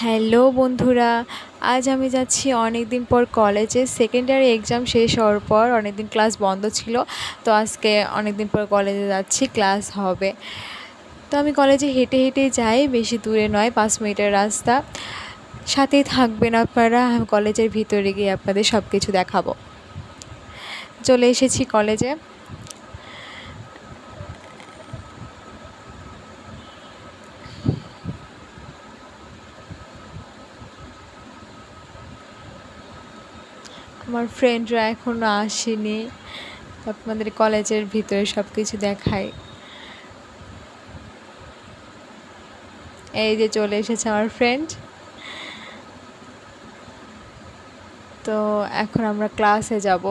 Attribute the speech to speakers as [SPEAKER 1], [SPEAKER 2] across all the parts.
[SPEAKER 1] Hello বন্ধুরা, আজ আমি যাচ্ছি অনেক দিন পর কলেজে। সেকেন্ড ইয়ারে এক্সাম শেষ হওয়ার পর অনেক দিন ক্লাস বন্ধ ছিল, তো আজকে অনেক দিন পর কলেজে যাচ্ছি, ক্লাস হবে। তো আমি কলেজে হেঁটে হেঁটে যাই, বেশি দূরে নয়, 5 মিনিটের রাস্তা। সাথেই থাকবেন আপনারা, আমি কলেজের ভিতরে গিয়ে আপনাদের সব কিছু দেখাবো। চলে এসেছি কলেজে। আমার ফ্রেন্ডরা এখনও আসেনি, আপনাদের কলেজের ভিতরে সব কিছু দেখাই। এই যে চলে এসেছে আমার ফ্রেন্ড। তো এখন আমরা ক্লাসে যাব।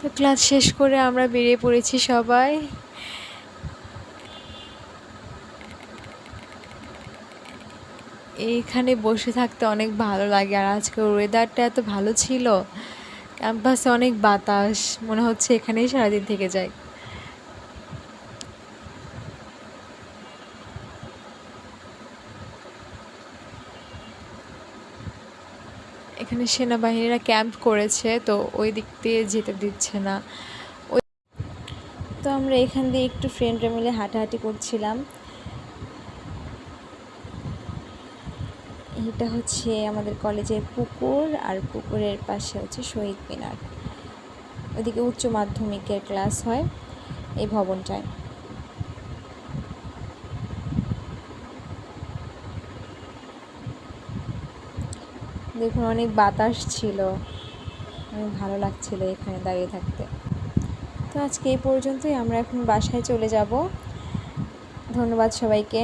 [SPEAKER 1] তো ক্লাস শেষ করে আমরা বেরিয়ে পড়েছি সবাই। এইখানে বসে থাকতে অনেক ভালো লাগে, আর আজকের ওয়েদারটা এত ভালো ছিল, ক্যাম্পাসে অনেক বাতাস, মনে হচ্ছে এখানেই সারাদিন থেকে যাই। এখানে সেনাবাহিনীরা ক্যাম্প করেছে, তো ওই দিক দিয়ে যেতে দিচ্ছে না।
[SPEAKER 2] তো আমরা এখান দিয়ে একটু ফ্রেন্ডরা মিলে হাঁটাহাঁটি করছিলাম। এটা হচ্ছে আমাদের কলেজের পুকুর, আর পুকুরের পাশে হচ্ছে শহীদ মিনার। ওইদিকে উচ্চ মাধ্যমিকের ক্লাস হয় এই ভবনটায়। দেখুন অনেক বাতাস ছিল, অনেক ভালো লাগছিল এখানে দাঁড়িয়ে থাকতে। তো আজকে এই পর্যন্তই, আমরা এখন বাসায় চলে যাব। ধন্যবাদ সবাইকে।